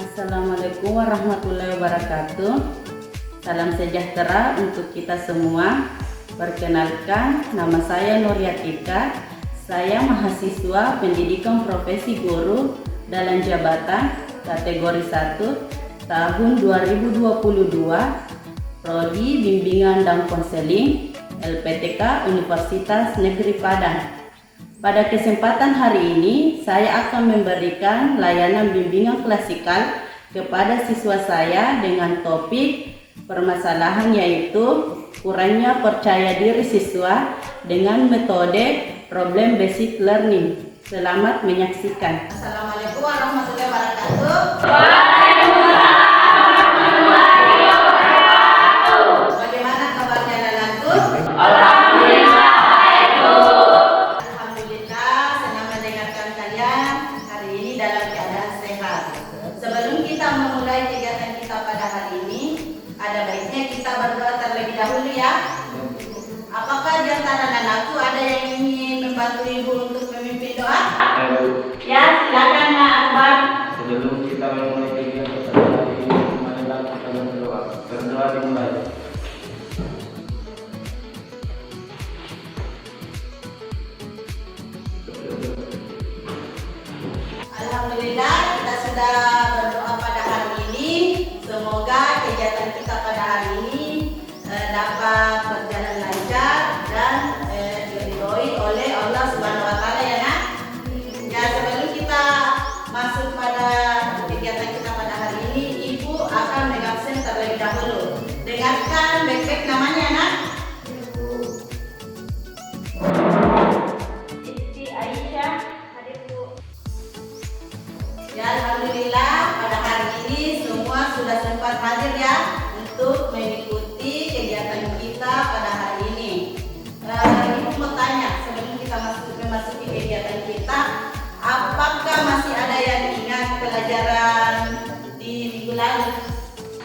Assalamualaikum warahmatullahi wabarakatuh. Salam sejahtera untuk kita semua. Perkenalkan, nama saya Nuryatika. Saya mahasiswa pendidikan profesi guru dalam jabatan kategori 1 tahun 2022, Prodi Bimbingan dan Konseling LPTK Universitas Negeri Padang. Pada kesempatan hari ini, saya akan memberikan layanan bimbingan klasikal kepada siswa saya dengan topik permasalahan, yaitu kurangnya percaya diri siswa dengan metode problem based learning. Selamat menyaksikan. Assalamualaikum warahmatullahi wabarakatuh. Bagaimana kabarnya anak-anakku? Senang mendengarkan kalian hari ini dalam keadaan sehat. Sebelum kita memulai kegiatan kita pada hari ini, ada baiknya kita berdoa terlebih dahulu ya. Apakah di antara anak-anakku ada yang ingin membantu ibu untuk memimpin doa? Ya, silakan Nak Akbar. Sebelum kita memulai kegiatan pada hari ini, marilah kita berdoa. Berdoa dimulai. Alhamdulillah, kita sudah berdoa pada hari ini. Semoga kegiatan kita pada hari ini dapat berjalan lancar dan diridhoi oleh Allah Subhanahu wa taala ya Nak. Ya, sebelum kita masuk pada kegiatan kita pada hari ini, Ibu akan mengabsen terlebih dahulu. Dengarkan baik-baik namanya Nak. Ya, alhamdulillah pada hari ini semua sudah sempat hadir ya untuk mengikuti kegiatan kita pada hari ini. Ibu mau tanya sebelum kita memasuki kegiatan kita, apakah masih ada yang ingat pelajaran di minggu lalu?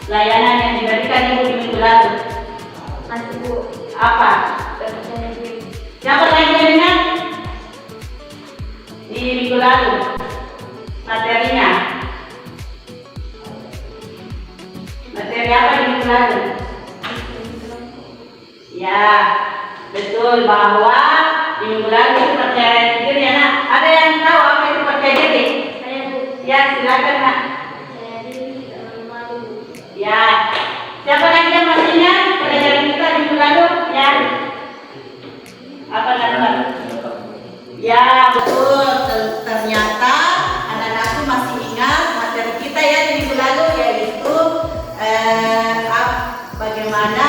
Layanan yang diberikan Ibu di minggu lalu. Masih Bu. Apa? Siapa lagi yang ingat? Di minggu lalu. Materinya. Materi apa di minggu lalu? Ya, betul bahwa di minggu lalu itu percaya diri ya Nak. Ada yang tahu apa itu percaya diri? Saya Bu. Ya, silakan Nak. Saya diri malu. Ya, siapa lagi yang masih ingat pelajaran kita di minggu lalu? Ya. Apa Nak? Ya, Betul, ternyata anak-anakku masih ingat materi kita ya di minggu lalu, yaitu bagaimana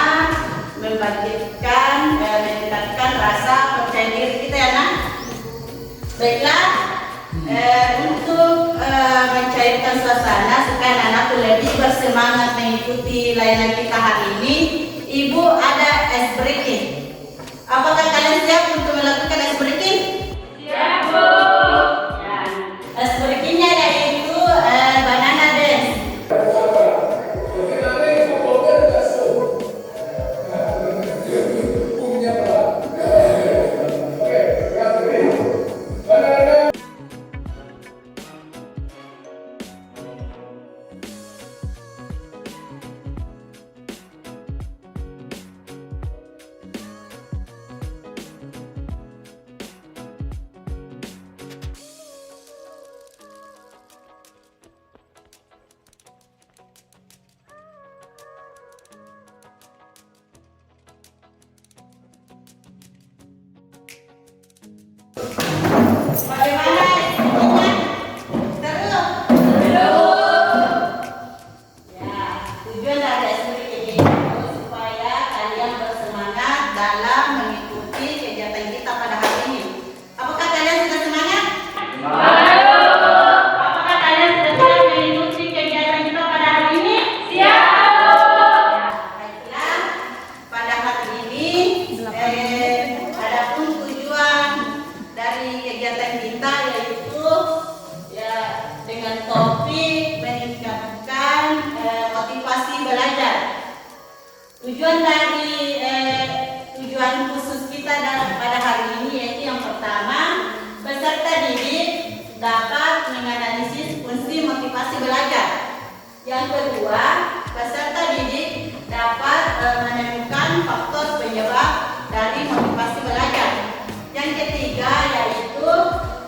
membangkitkan, meningkatkan rasa percaya diri kita ya Nak. Baiklah, untuk mencairkan suasana supaya anak-anakku lebih bersemangat mengikuti layanan kita hari ini, Ibu ada ice breaking. Apakah kalian siap untuk melakukan ice breaking? siap, Bu. Ya, ice breaking-nya yaitu banana dance. Bagaimana isinya? Seru? Ya, tujuan dari SPP ini supaya kalian bersemangat dalam mengikuti kegiatan kita pada hari ini. Apakah kalian sudah semangat? Apakah kalian sudah siap mengikuti kegiatan kita pada hari ini? Siap. Baiklah, pada hari ini adapun tujuan dari kegiatan kita yaitu ya dengan topik meningkatkan motivasi belajar. Tujuan khusus kita pada hari ini yaitu yang pertama, peserta didik dapat menganalisis fungsi motivasi belajar. dari motivasi belajar. Yang ketiga yaitu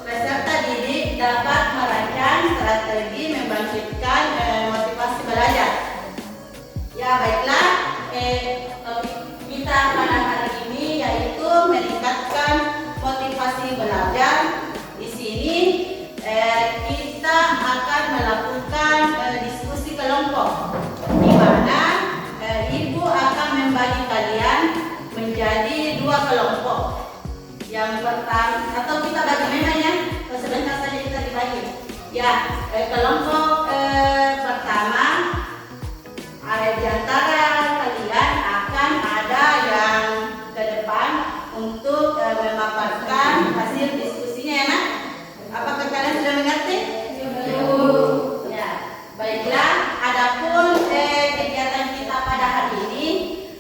peserta didik dapat merancang strategi membangkitkan motivasi belajar. Ya baiklah, topik kita pada hari ini yaitu meningkatkan motivasi belajar. Di sini kita akan melakukan diskusi kelompok, di mana Ibu akan membagi kalian menjadi 2 kelompok. Yang pertama, atau kita bagi memang ya, sebentar saja kita dibagi. Ya, kelompok pertama, di antara kalian akan ada yang ke depan untuk memaparkan hasil diskusinya ya nak? Apakah kalian sudah mengerti? Ya, baiklah. Adapun kegiatan kita pada hari ini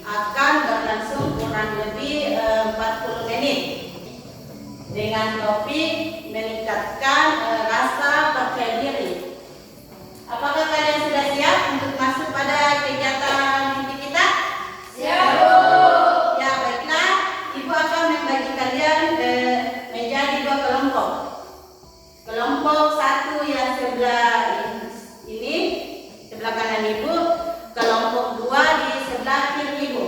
akan berlangsung kurang lebih 40 menit dengan topik meningkatkan rasa percaya diri. Apakah kalian sudah siap untuk masuk pada kegiatan inti kita? Siap. Ya baiklah, Ibu akan membagi kalian menjadi 2 kelompok. Kelompok 1 yang sebelah ini, sebelah kanan Ibu, kelompok 2 di sebelah kiri Ibu.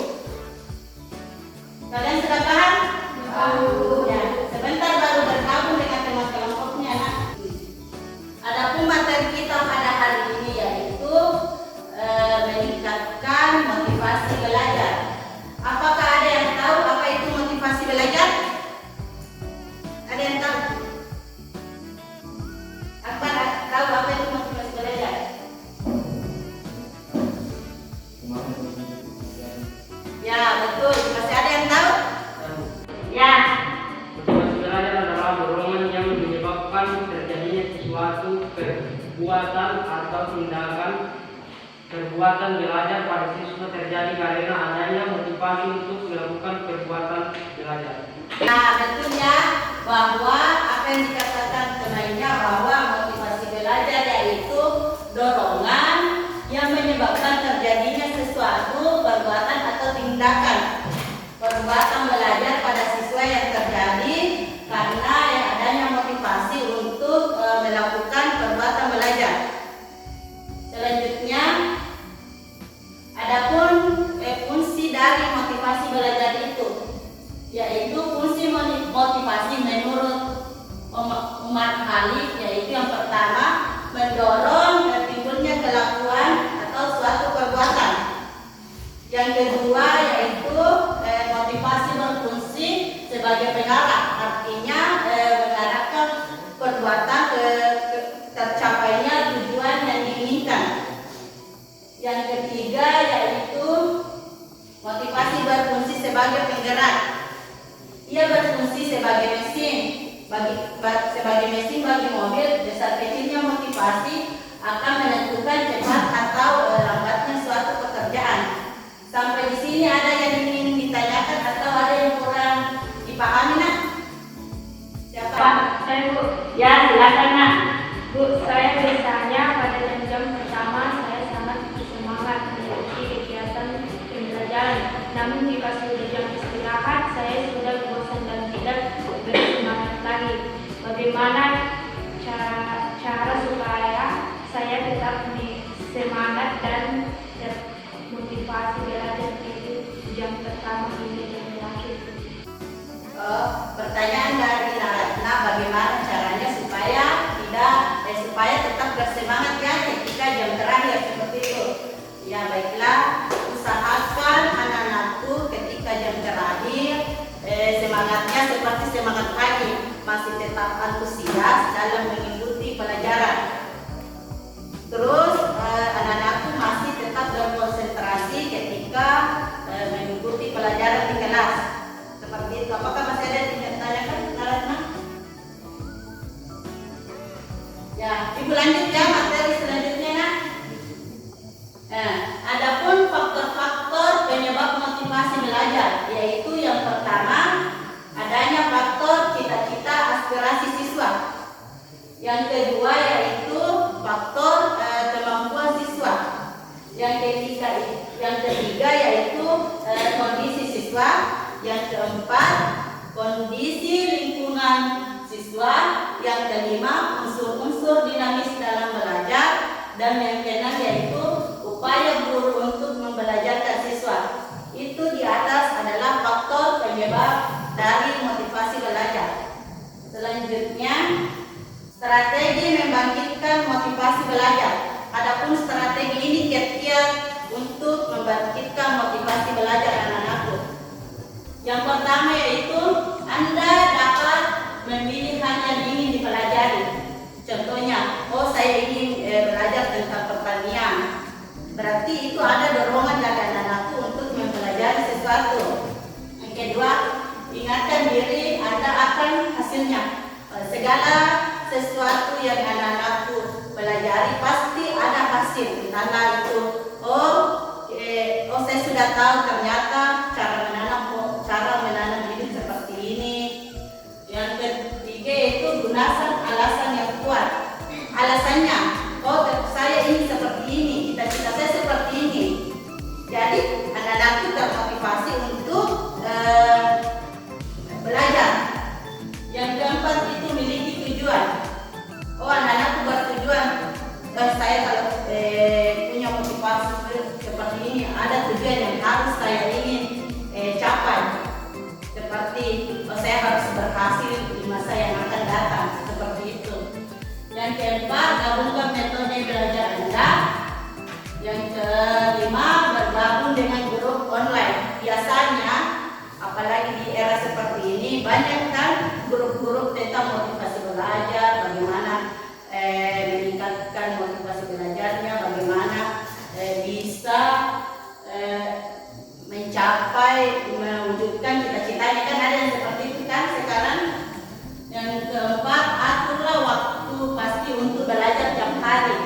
Kalian sudah paham? Ya, sebentar baru bergabung dengan teman kelompoknya nak. Adapun materi kita pada hari ini yaitu meningkatkan motivasi belajar. Apakah ada yang tahu apa itu motivasi belajar? Ada yang tahu? Akbar tahu apa itu motivasi belajar? Ya betul, masih ada yang tahu? Ya. Motivasi belajar adalah dorongan yang menyebabkan terjadinya suatu perbuatan atau tindakan perbuatan belajar pada siswa terjadi karena adanya motivasi untuk melakukan perbuatan belajar. Nah betul ya, bahwa apa yang dikatakan temannya bahwa motivasi belajar yaitu dorongan yang menyebabkan terjadinya sesuatu perbuatan atau tindakan perbuatan belajar pada siswa yang terjadi karena yang adanya motivasi untuk melakukan perbuatan belajar. Selanjutnya, adapun fungsi dari motivasi belajar itu, yaitu fungsi motivasi menurut Umar Khalid, yaitu yang pertama mendorong timbulnya kelakuan atau suatu perbuatan. Yang kedua yaitu motivasi berfungsi sebagai penggerak, artinya mengarahkan perbuatan ke tercapainya tujuan yang diinginkan. Yang ketiga yaitu motivasi berfungsi sebagai penggerak. Ia berfungsi sebagai mesin bagi mobil. Besar kecilnya motivasi akan menentukan cepat atau lambatnya suatu pekerjaan. Sampai di sini ada yang ingin ditanyakan atau ada yang kurang dipahami nak? Siapa? Pak, saya Bu. Ya silakan nak. Bu, saya biasanya pada jam-jam pertama saya sangat bersemangat mengikuti kegiatan pembelajaran. Namun jika sudah jam istirahat, saya sudah bosan dan tidak bersemangat lagi. Bagaimana cara supaya saya tetap semangat dan termotivasi belajar di jam pertama ini dan terakhir? Pertanyaan dari Naratna, bagaimana caranya supaya tetap bersemangat ya ketika jam terakhir seperti itu? Ya baiklah, usahakan anak-anakku ketika jam terakhir semangatnya seperti semangat pagi, masih tetap antusias dalam mengikuti pelajaran. Terus anak-anakku masih tetap berkonsentrasi ketika mengikuti pelajaran di kelas. Seperti itu. Apakah masih ada yang ditanyakan, Naratna? Ya, Ibu lanjut ya materi selanjutnya nak. Adapun faktor-faktor penyebab motivasi belajar, yaitu yang pertama adanya faktor cita-cita aspirasi siswa. Yang kedua yaitu faktor kemampuan siswa. Yang ketiga yaitu kondisi siswa. Yang keempat, kondisi lingkungan siswa. Yang kelima, unsur-unsur dinamis dalam belajar. Dan yang keenam yaitu upaya guru untuk membelajarkan siswa. Itu di atas adalah faktor penyebab dari motivasi belajar. Selanjutnya, strategi membangkitkan motivasi belajar. Adapun strategi ini kiat-kiat untuk membangkitkan motivasi belajar anak-anakku. Yang pertama yaitu Anda dapat memilih hanya yang ingin dipelajari. Contohnya, saya ingin belajar tentang pertanian. Berarti itu ada dorongan dari anak-anakku untuk mempelajari sesuatu. Yang kedua, ingatkan diri Anda akan hasilnya. Segala sesuatu yang anak-anakku pelajari pasti ada hasil. Entahlah itu, saya sudah tahu ternyata cara menanam bibit seperti ini. Yang ketiga itu gunakan alasan yang kuat. Alasannya, saya ingin seperti ini, cita-cita saya seperti ini. Jadi anak-anakku termotivasi untuk belajar. Yang keempat itu miliki tujuan. Anak-anakku bertujuan. Saya kalau punya motivasi seperti ini, ada tujuan yang harus saya ingin capai. Seperti saya harus berhasil di masa yang akan datang. Seperti itu. Yang keempat, gabungkan metode belajar Anda. Yang kelima, bergabung dengan grup online. Biasanya, apalagi di era seperti ini, banyak kan grup-grup tentang motivasi belajar, bagaimana meningkatkan motivasi belajarnya, bagaimana bisa mencapai, mewujudkan cita-citanya. Kan ada yang seperti itu kan sekarang. Yang keempat, aturlah waktu pasti untuk belajar tiap hari.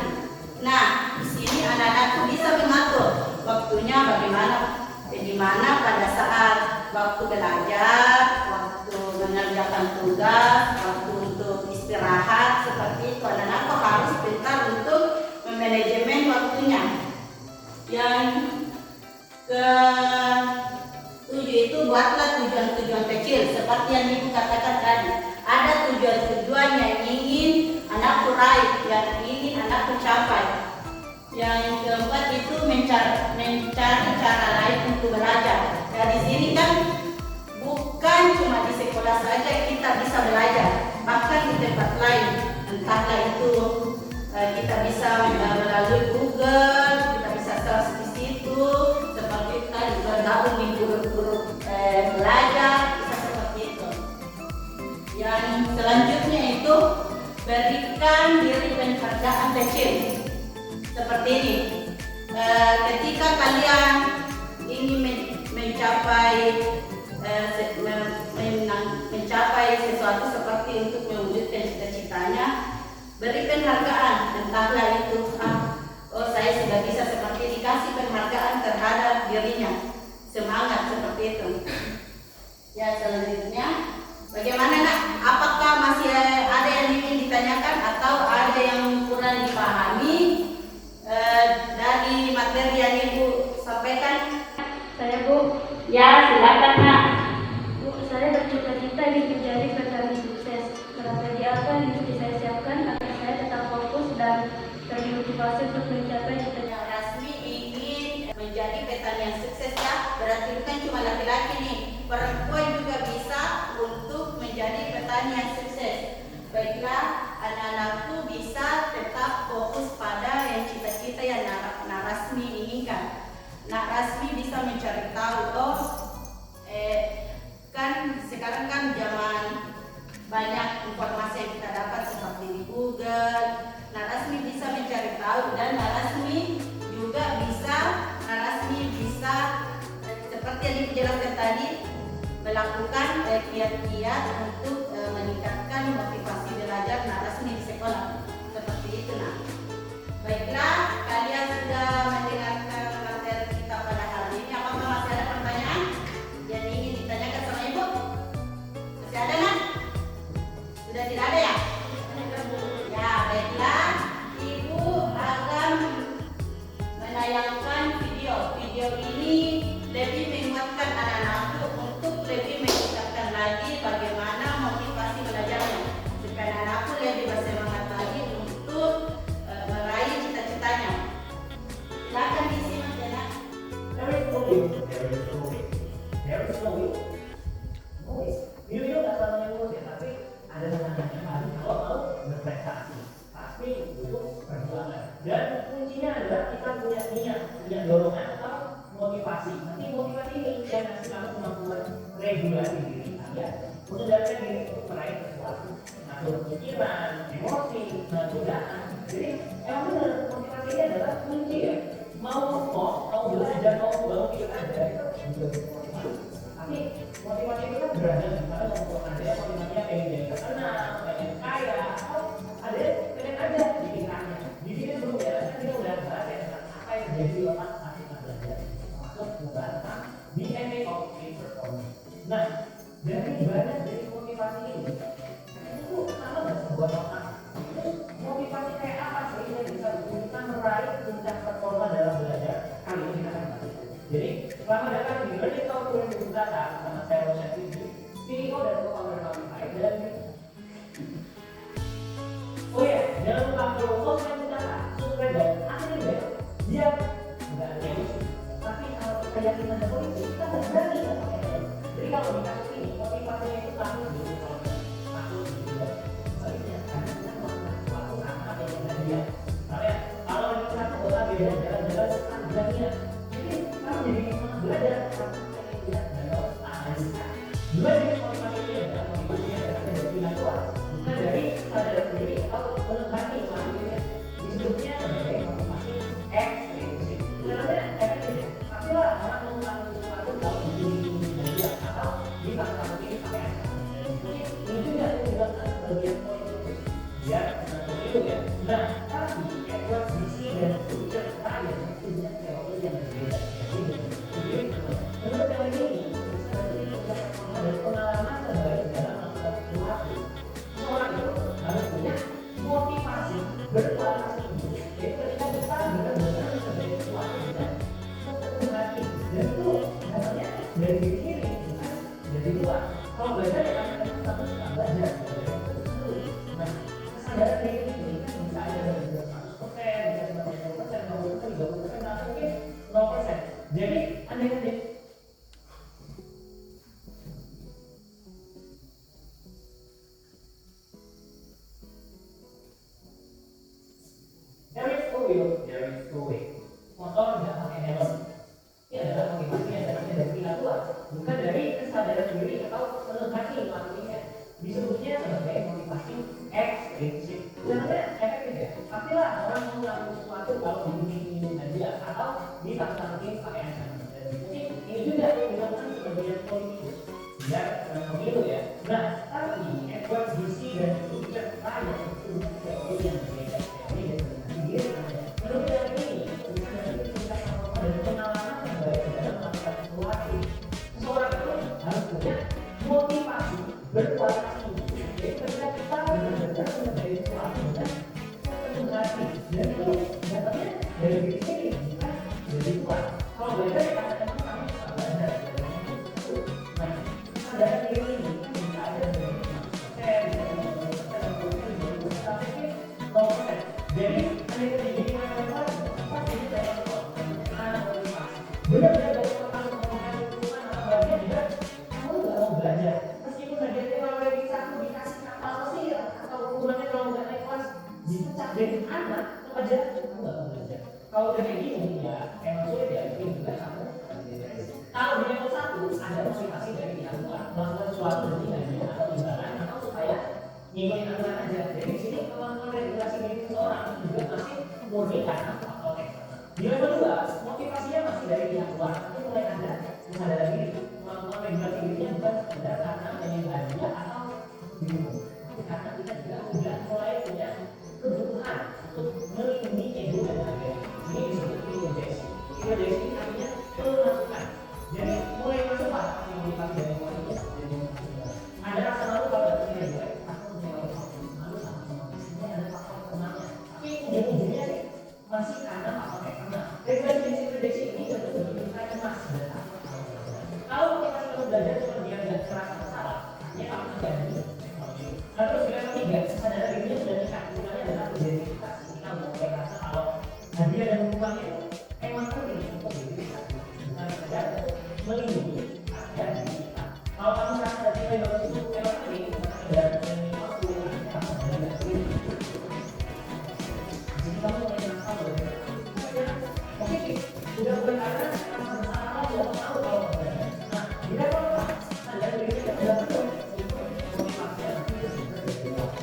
Nah, di sini anak-anakku bisa mengatur waktunya bagaimana, di mana pada saat waktu belajar, waktu mengerjakan tugas, waktu untuk istirahat, seperti itu. Anak-anakku harus pintar untuk memanajemen waktunya. Yang ketujuh itu buatlah tujuan-tujuan kecil seperti yang Ibu katakan tadi. Ada tujuan-tujuan yang ingin anakku raih, yang ingin anakku capai. Yang keempat itu mencari cara lain untuk belajar. Nah, di sini kan bukan cuma di sekolah saja kita bisa belajar, bahkan di tempat lain. Entahlah itu kita bisa melalui Google, kita bisa search di situ, seperti tadi bergabung di grup-grup belajar, bisa seperti itu. Yang selanjutnya itu berikan diri penghargaan kecil. Seperti ini, ketika kalian ingin mencapai sesuatu seperti untuk mewujudkan cita-citanya, beri penghargaan. Entahlah itu, saya sudah bisa seperti dikasih penghargaan terhadap dirinya, semangat seperti itu. Ya, selanjutnya, bagaimana nak? Apakah masih ada yang ingin ditanyakan atau ada yang kurang dipahami dari materi yang Ibu sampaikan? Saya Bu. Ya, silakan nak. Bu, saya bercita-cita ingin menjadi petani sukses. Strategi apa yang mesti saya siapkan agar saya tetap fokus dan termotivasi untuk mencapai cita-cita? Yang resmi ingin menjadi petani yang sukses ya, berarti bukan cuma laki-laki nih, perempuan juga bisa untuk menjadi petani yang sukses. Baiklah, anak-anakku bisa tetap fokus pada yang cita-cita yang Nak Rasmi inginkan. Nak Rasmi bisa mencari tahu, kan sekarang kan zaman banyak informasi yang kita dapat seperti di Google. Nak Rasmi bisa mencari tahu dan Nak Rasmi juga bisa, seperti yang dijelaskan tadi, melakukan kiat-kiat untuk meningkatkan motivasi belajar Nak Rasmi di sekolah. Seperti itu nak. Baiklah, kalian sudah mendengarkan materi kita pada hari ini. Apakah masih ada pertanyaan yang ingin ditanyakan sama Ibu? Masih ada nak? Sudah tidak ada ya? Ya, baiklah. Ibu akan menayangkan video. Video ini lebih menguatkan anak-anakku untuk meregulasi diri kalian, mengendalikan diri untuk meraih sesuatu, mengatur pikiran, emosi, godaan. Jadi yang benar motivasinya adalah kunci ya. Mau belajar, mau bangun pilkada itu juga motivasi. Tapi motivasi itu kan berada di mana ada yang motivasinya pengen jadi terkenal, pengen kaya, atau ada yang pengen aja di pikirannya. Di sini dulu ya, kita udah bahas ya tentang apa yang terjadi lepas kita belajar, termasuk pembahasan DNA of free performance. Nah, dari banyak dari motivasi ini, itu sama nggak sebuah otak? Motivasi kayak apa sih yang bisa kita meraih puncak performa dalam belajar? Kali ini kita akan bahas. Jadi, selamat datang di Learning Talk 2021 sama saya Rosyad Fidri, CEO dan co-founder Talkify dan oh ya, jangan lupa follow kita, subscribe dan aktifkan bel. Biar nggak ada isu. Tapi kalau kita yakin ada polisi, kita nggak berani ya pakai bel. Jadi kalau di kasus ini, motivasinya itu takut dulu kalau takut juga. Sebaliknya, karena kita melakukan sesuatu karena ada yang dia. Kalau kita kota beda jalan-jalan, kan berani. Jadi kalau jadi belajar, kita lihat dan analisa. Belajar motivasi adalah motivasinya dari pilihan luar, bukan dari sadar diri atau melengkapi motivasinya. Disebutnya sebagai motivasi ekstrinsik. Sebenarnya ekstrinsik, tapi lah orang melakukan sesuatu kalau begini dia atau dipaksa-paksa pakai ini juga yang dilakukan bagian politik. Ya, itu ya. Nah, tapi Edward Deci dan Richard Ryan punya teori yang berbeda. Jadi, menurut teori ini, ada pengalaman terbaik dalam melakukan sesuatu. Seorang itu harus punya motivasi berkualitas tinggi. Jadi ketika kita benar-benar sebagai sesuatu dan sepenuh hati, dan itu dasarnya dari diri sendiri, bukan dari luar. Kalau belajar ya kan kita suka belajar. Nah, kesadaran diri ini bisa ada dari 100%, bisa 50%, 20%, 30%, atau mungkin 0%. Jadi, andai kata there is no way. Motor tidak pakai helm. Ini adalah motivasi yang datangnya dari pihak luar, bukan dari kesadaran diri atau melengkapi melakukannya. Disebutnya sebagai motivasi ekstrinsik. Sebenarnya efektif ya. Pastilah orang mau melakukan sesuatu kalau begini saja atau dipaksa-paksa pakai helm. Mungkin ini juga yang dilakukan sebagian politikus dan pemilu ya. Nah, tapi Edward Deci dan Richard Ryan itu teori yang berbeda. Teori dari diri ada. Menurut teori ini, tingkat performa dan pengalaman terbaik dalam melakukan sesuatu. Seseorang itu harus punya motivasi berkualitas tinggi. Jadi ketika kita benar-benar menjadi sesuatu dan sepenuh hati, dan itu datangnya dari diri sendiri, bukan dari luar. Kalau belajar ya kadang-kadang kami suka belajar. Nah, kesadaran diri ini bisa ada dari 100%, 20%, jadi andai kata jadi masalah pasti kita yang motivasi. Benar-benar dari pertama ngomongkan lingkungan atau bagian juga kamu nggak mau belajar. Meskipun hadiahnya kalau dari satu dikasih kapal sih atau hukumannya kalau nggak naik kelas dipecat dari anak aja kamu nggak mau belajar. Kalau udah kayak gini ya emang sulit ya mungkin juga kamu. Kalau di level 1 ada motivasi dari pihak luar melakukan sesuatu demi hadiah atau imbalan atau supaya ngikutin aturan aja. Jadi di sini kemampuan regulasi diri seseorang juga masih murni karena faktor eksternal. Di level 2 motivasinya masih dari pihak luar, tapi mulai ada kesadaran diri kemampuan regulasi dirinya bukan sekedar karena pengen hadiah atau bingung, tapi karena kita juga sudah mulai punya kebutuhan untuk melindungi ego dan harga. Ini disebut introjeksi. Introjeksi artinya pemasukan. Jadi mulai masuk apa yang motivasi dari motivasi jadi ada rasa malu kalau dapat nilai jelek. Tapi ujung-ujungnya sih masih karena faktor eksternal. Regulasi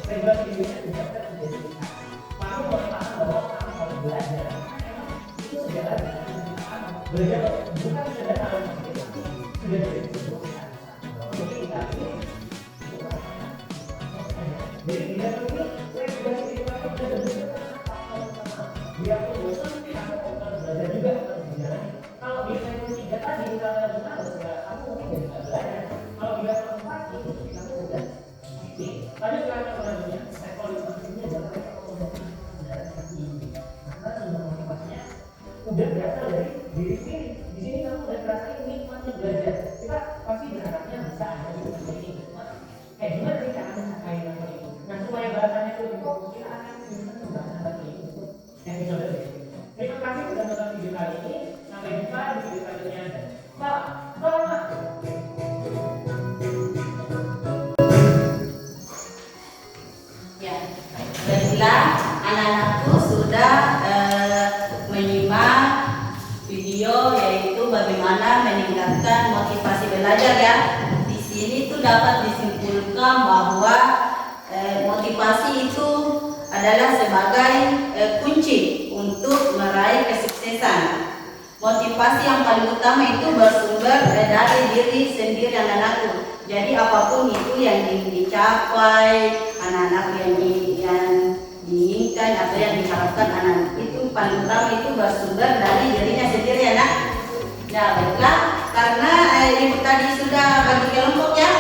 regulasi dirinya tidak menjadi kita. Kamu mulai paham bahwa kamu harus belajar. Itu segala belajar bukan sekedar hal yang sudah jadi kebutuhan. Jadi kita ini jadi tidak perlu regulasi kita sudah dia pun bosan, kamu akan belajar juga akan berjalan. Kalau di level 3 tadi kita harus ya kamu mungkin jadi nggak belajar. Kalau di level 4 itu kamu udah oke. Tadi kalau namanya level 5 ini adalah level motivasi. Karena sumber motivasinya udah berasal dari diri sendiri. Di sini kamu udah ngerasain nikmatnya belajar. Kita pasti berharapnya bisa ada di sini nikmat. Gimana sih cara mencapai level itu? Nah supaya bahasanya itu lebih fokus, kita akan simpan bahasa lagi itu. Yang bisa belajar. Terima kasih sudah nonton video kali ini. Sampai jumpa di video selanjutnya. Salam. Ya, baiklah, anak-anakku sudah menyimak video yaitu bagaimana meningkatkan motivasi belajar ya. Di sini tuh dapat disimpulkan bahwa motivasi itu adalah sebagai kunci untuk meraih kesuksesan. Motivasi yang paling utama itu bersumber dari diri sendiri anak-anakku. Jadi apapun itu yang ingin dicapai, anak-anak yang diinginkan atau yang diharapkan anak itu paling utama itu bersumber dari dirinya sendiri anak. Nah baiklah, karena ibu tadi sudah bagi kelompok ya,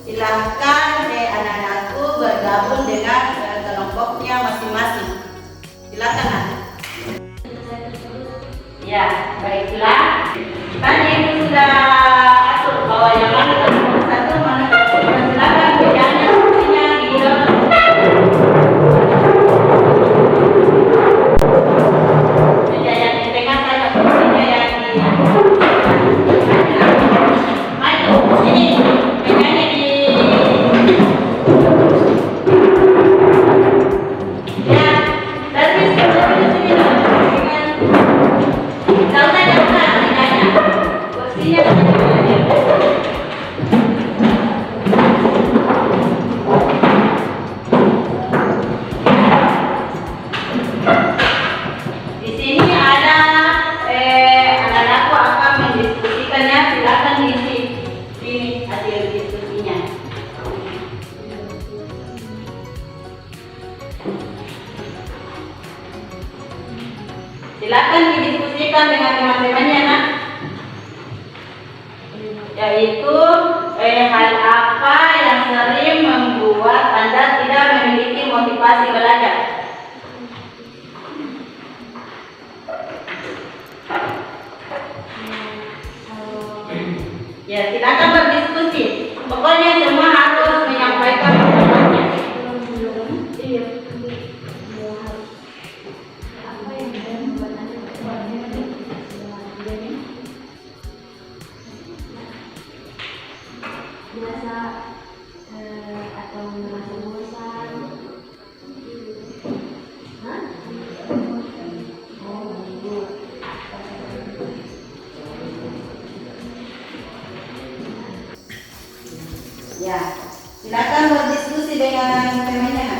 silahkan anak-anakku bergabung dengan kelompoknya masing-masing. Silakan anak. Ya, baiklah. Tadi ibu sudah atur bahwa yang mana satu mana silakan bedanya fungsinya di dalam. Meja yang di tengah saya fungsinya yang di. Ayo, ini bedanya di. Ya, tapi sebenarnya sini lah. Di sini ada anak-anakku akan mendiskusikannya, silakan diisi ini hasil diskusinya. Silakan didiskusikan dengan teman-temannya nak. Yaitu hal apa yang sering membuat Anda tidak memiliki motivasi belajar. Ya, silakan berdiskusi. Pokoknya semua harus menyampaikan pendapatnya. Biasa atau merasa bosan. Hah? Oh, gitu. Ya, silakan berdiskusi dengan temannya.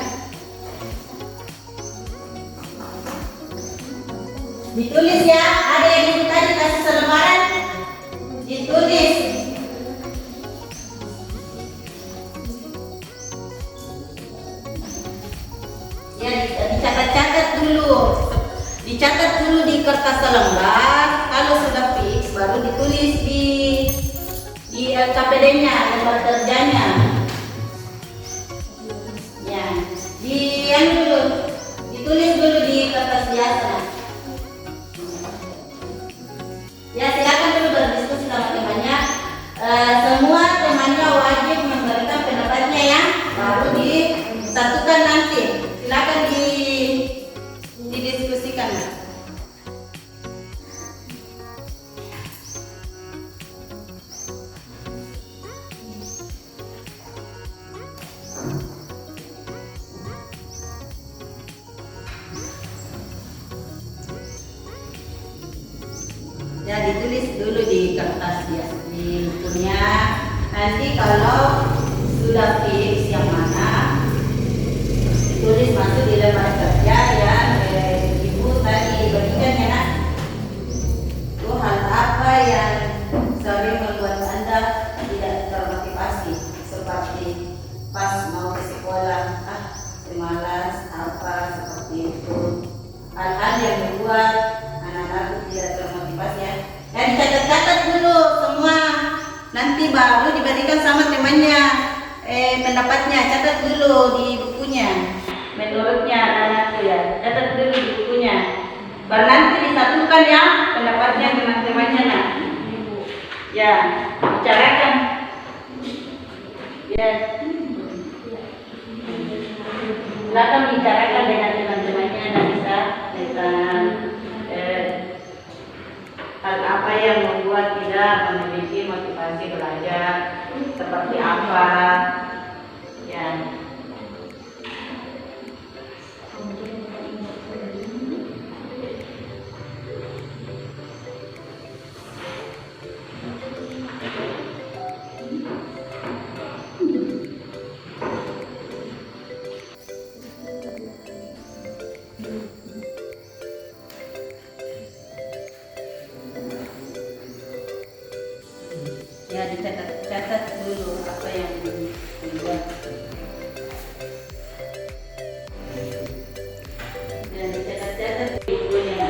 Ditulis ya, ada yang itu tadi kasih selembaran. Ditulis. Ya, dicatat-catat dulu. Dicatat dulu di kertas selembar. Kalau sudah fix, baru ditulis di KPD-nya, lembar kerjanya. Ya, ditulis dulu di kertas biasa. Ya, silakan dulu berdiskusi sama temannya. Semua temannya wajib memberikan pendapatnya ya, baru disatukan nanti. Silakan didiskusikan. Ya, ditulis dulu di kertas ya, di bukunya. Nanti kalau sudah fix yang mana, ditulis masuk di lembar kerja yang Ibu tadi berikan ya nak. Itu hal apa yang sering membuat Anda tidak termotivasi, seperti pas mau ke sekolah, semalas apa seperti itu. Hal-hal yang membuat anak-anak tidak termotivasi ya. Dan dicatat-catat dulu semua. Nanti baru diberikan sama temannya pendapatnya. Catat dulu di bukunya. Menurutnya anak-anakku ya, catat dulu di bukunya. Baru nanti disatukan ya pendapatnya dengan temannya nak. Ya, bicarakan. Ya. Silakan bicarakan dengan teman-temannya Nisa tentang hal apa yang membuat tidak memiliki motivasi belajar, seperti apa ya. Ya, dicatat dulu apa yang dibuat. Dan dicatat di bukunya.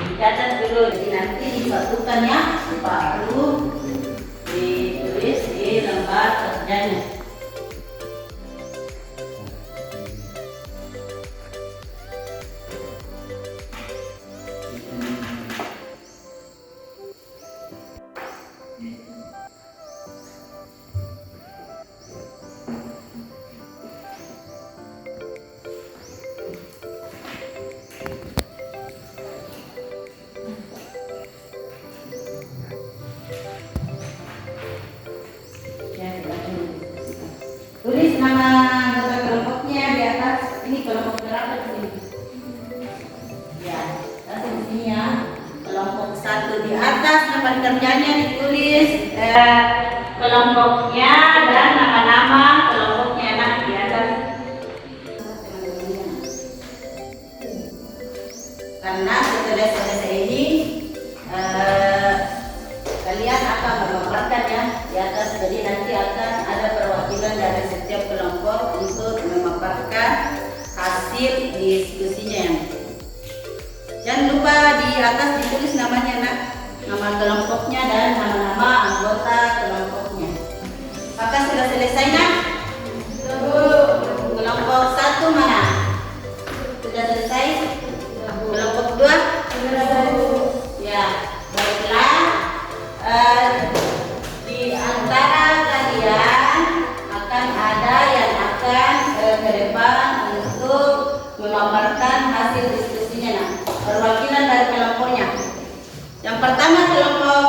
Dicatat dulu, jadi nanti disatukan ya, baru ditulis di lembar kerjanya. Tulis nama anggota kelompoknya di atas. Ini kelompok berapa di sini? Ya, langsung di sini ya. Kelompok 1 di atas lembar kerjanya ditulis kelompoknya dan nama-nama kelompoknya nak di atas. Karena setelah selesai ini kalian akan memaparkan ya di atas. Jadi nanti akan ada perwakilan dari setiap kelompok untuk memaparkan hasil diskusinya ya. Jangan lupa di atas ditulis namanya nak, nama kelompoknya dan nama-nama anggota kelompoknya. Apakah sudah selesai nak? Kelompok 1 mana? Sudah selesai? Kelompok 2? Ya, baiklah. Di antara kalian akan ada yang akan ke depan untuk memaparkan hasil diskusinya nah. Perwakilan dari kelompoknya. Yang pertama kelompok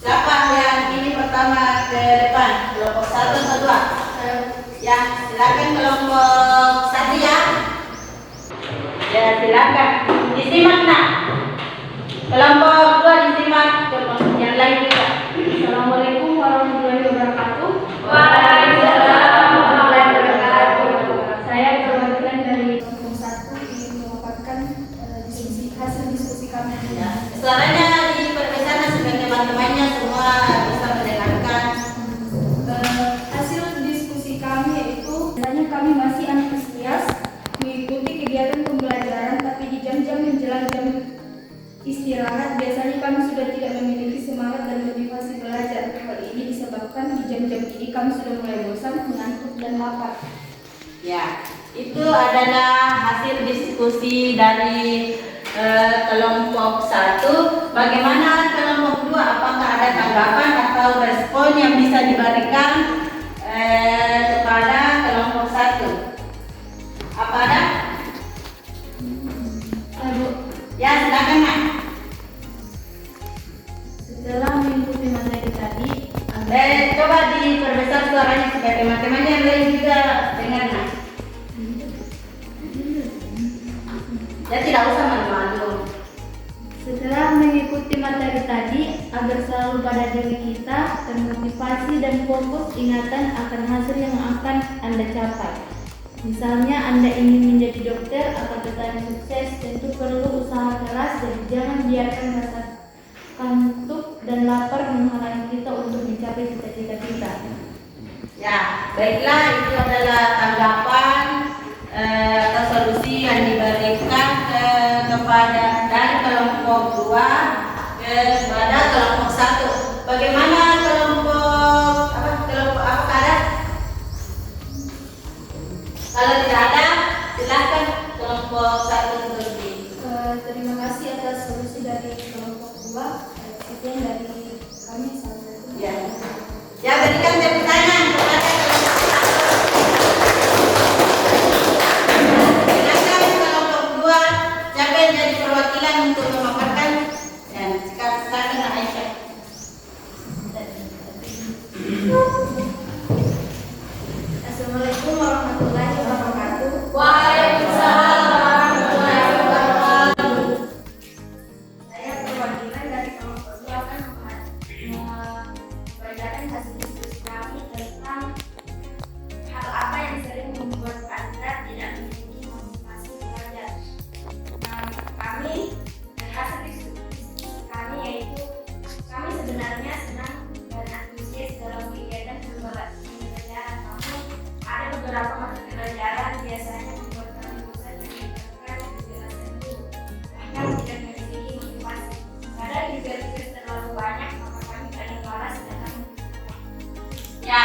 siapa yang ini pertama ke depan? Kelompok 1 atau 2? Ya, silakan kelompok 1 ya. Ya, silakan. Disimak nak. Kelompok 2 disimak, yang lain juga. Assalamualaikum warahmatullahi wabarakatuh. Waalaikumsalam warahmatullahi wabarakatuh. Saya perwakilan dari kelompok 1 ingin memaparkan hasil diskusi kami. Ya, suaranya diperbesar supaya teman-temannya semua bisa mendengarkan. Hasil diskusi kami yaitu biasanya kami masih antusias mengikuti kegiatan pembelajaran, tapi di jam-jam menjelang jam istirahat biasanya kami sudah tidak memiliki semangat dan motivasi belajar. Hal ini disebabkan di jam-jam ini kami sudah mulai bosan, mengantuk dan lapar. Ya, itu adalah hasil diskusi dari kelompok 1. Bagaimana kelompok 2? Apakah ada tanggapan atau respon yang bisa diberikan kepada kelompok 1? Apa ada? Ya, silakan nak. Setelah mengikuti materi tadi, Coba diperbesar suaranya supaya teman-teman yang lain juga dengar nak. Ya tidak usah malu-malu. Setelah mengikuti materi tadi, agar selalu pada diri kita termotivasi dan fokus ingatan akan hasil yang akan Anda capai. Misalnya Anda ingin menjadi dokter atau petani sukses, tentu perlu usaha keras dan jangan biarkan rasa kantuk dan lapar menghalangi kita untuk mencapai cita-cita kita. Ya, baiklah, itu adalah tanggapan atau solusi yang diberikan kepada dari kelompok 2 kepada kelompok 1. Bagaimana kelompok apa ada? Kalau tidak ada, silakan kelompok 1 solusi. Terima kasih atas solusi dari kelompok 2. Sekian dari kami sampai Ya. Ya, berikan tepuk tangan kepada kelompok 1. Silakan kelompok 2, siapa yang jadi perwakilan untuk memaparkan? Dan silakan Aisyah. Assalamualaikum warahmatullahi wabarakatuh. Waalaikumsalam warahmatullahi wabarakatuh. Saya perwakilan dari kelompok 2 akan membacakan hasil diskusi kami tentang hal apa yang sering membuat Anda tidak memiliki motivasi belajar. Kami hasil diskusi kami yaitu kami sebenarnya senang dan antusias dalam kegiatan pembelajaran, namun ada beberapa mata pelajaran biasanya membuat kami bosan dan meninggalkan penjelasan guru, bahkan tidak memiliki motivasi. Kadang tugas terlalu banyak, maka kami kadang malas dalam Ya,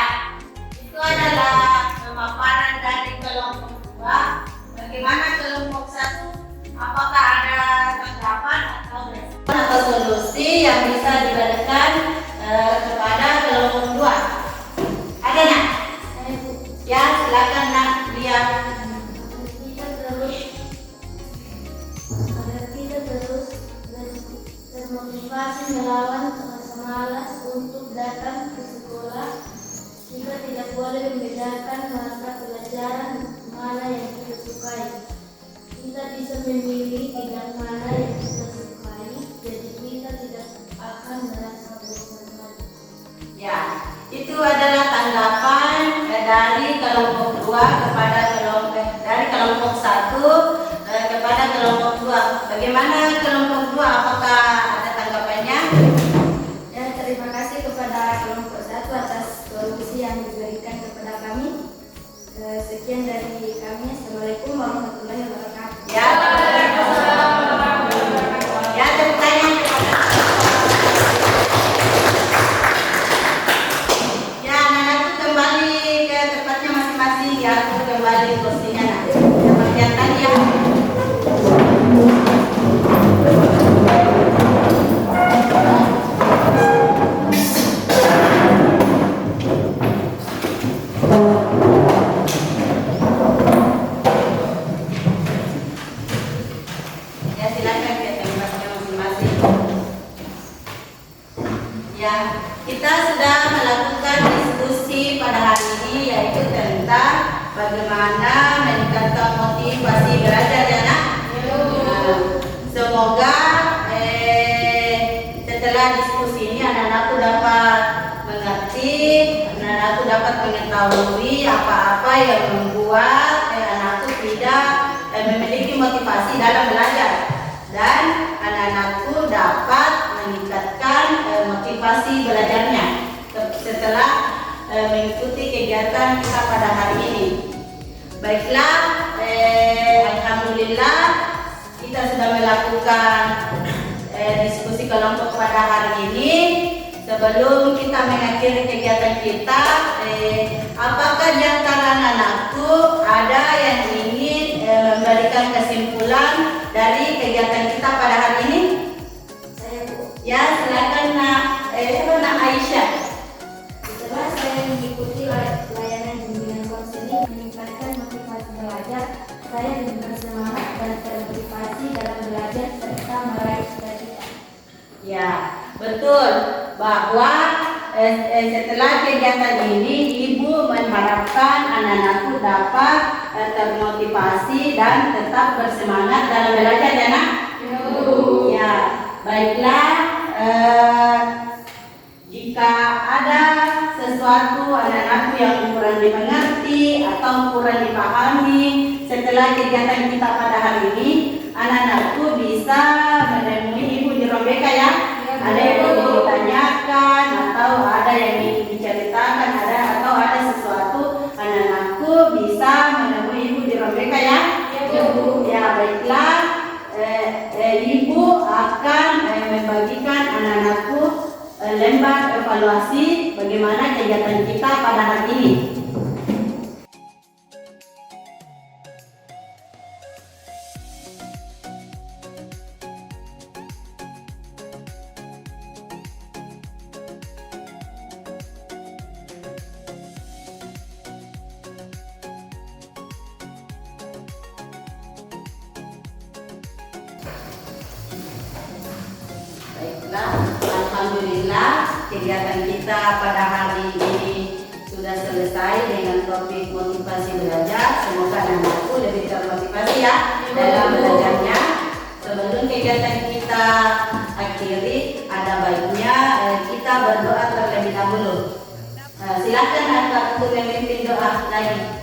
itu adalah pemaparan dari kelompok 2. Bagaimana kelompok 1? Apakah ada tanggapan atau solusi yang bisa diberikan kepada kelompok 2? Ada nak? Ya, silakan nak lihat. agar kita terus termotivasi melawan rasa malas untuk datang ke sekolah. Kita tidak boleh membedakan mata pelajaran mana yang kita sukai. Kita bisa memilih bidang mana yang kita sukai, jadi kita tidak akan merasa bosan lagi. Ya, itu adalah tanggapan dari kelompok 2 kepada kelompok 1 kepada kelompok 2. Bagaimana kelompok 2? Apakah ada tanggapannya? Ya, terima kasih kepada kelompok 1 atas solusi yang diberikan kepada kami. Sekian dari kami. Assalamualaikum warahmatullahi wabarakatuh. Ya, ya, tepuk tangan kepada. Ya, anak-anakku kembali ke tempatnya masing-masing ya. Kembali kursinya nanti. Seperti yang tadi ya. Ya, silakan ke tempatnya masing-masing. Ya, kita sudah melakukan diskusi pada hari ini yaitu tentang bagaimana meningkatkan motivasi belajar ya nak. Semoga setelah diskusi ini anak-anakku dapat mengerti, anak-anakku dapat mengetahui apa-apa yang membuat anak-anakku tidak memiliki motivasi dalam belajar, dan anak-anakku dapat meningkatkan motivasi belajarnya setelah mengikuti kegiatan kita pada hari ini. Baiklah, alhamdulillah kita sudah melakukan diskusi kelompok pada hari ini. Sebelum kita mengakhiri kegiatan kita, apakah di antara anak-anakku ada yang ingin memberikan kesimpulan dari kegiatan kita pada hari ini? Saya Bu. Ya, silakan nak Aisyah. Setelah saya mengikuti layanan bimbingan konseling meningkatkan motivasi belajar, saya lebih bersemangat dan termotivasi dalam belajar serta meraih cita-cita. Ya, betul bahwa setelah kegiatan ini ibu mengharapkan anak-anakku dapat termotivasi dan tetap bersemangat dalam belajar ya nak? Ya, baiklah. Jika ada sesuatu anak-anakku yang kurang dimengerti atau kurang dipahami setelah kegiatan kita pada hari ini, anak-anakku bisa menemui ibu di Rombeka ya. Ada yang ingin ditanyakan atau ada yang ingin diceritakan, atau ada sesuatu, anak-anakku bisa menemui ibu di Rombeka ya. Ya, baiklah. Ibu akan membagikan anak-anakku lembar evaluasi bagaimana kegiatan kita pada hari ini. Baiklah, alhamdulillah kegiatan kita pada hari ini sudah selesai dengan topik motivasi belajar. Semoga anak-anakku lebih termotivasi ya dalam belajarnya. Sebelum kegiatan kita akhiri, ada baiknya kita berdoa terlebih dahulu. Silakan aku memimpin doa lagi.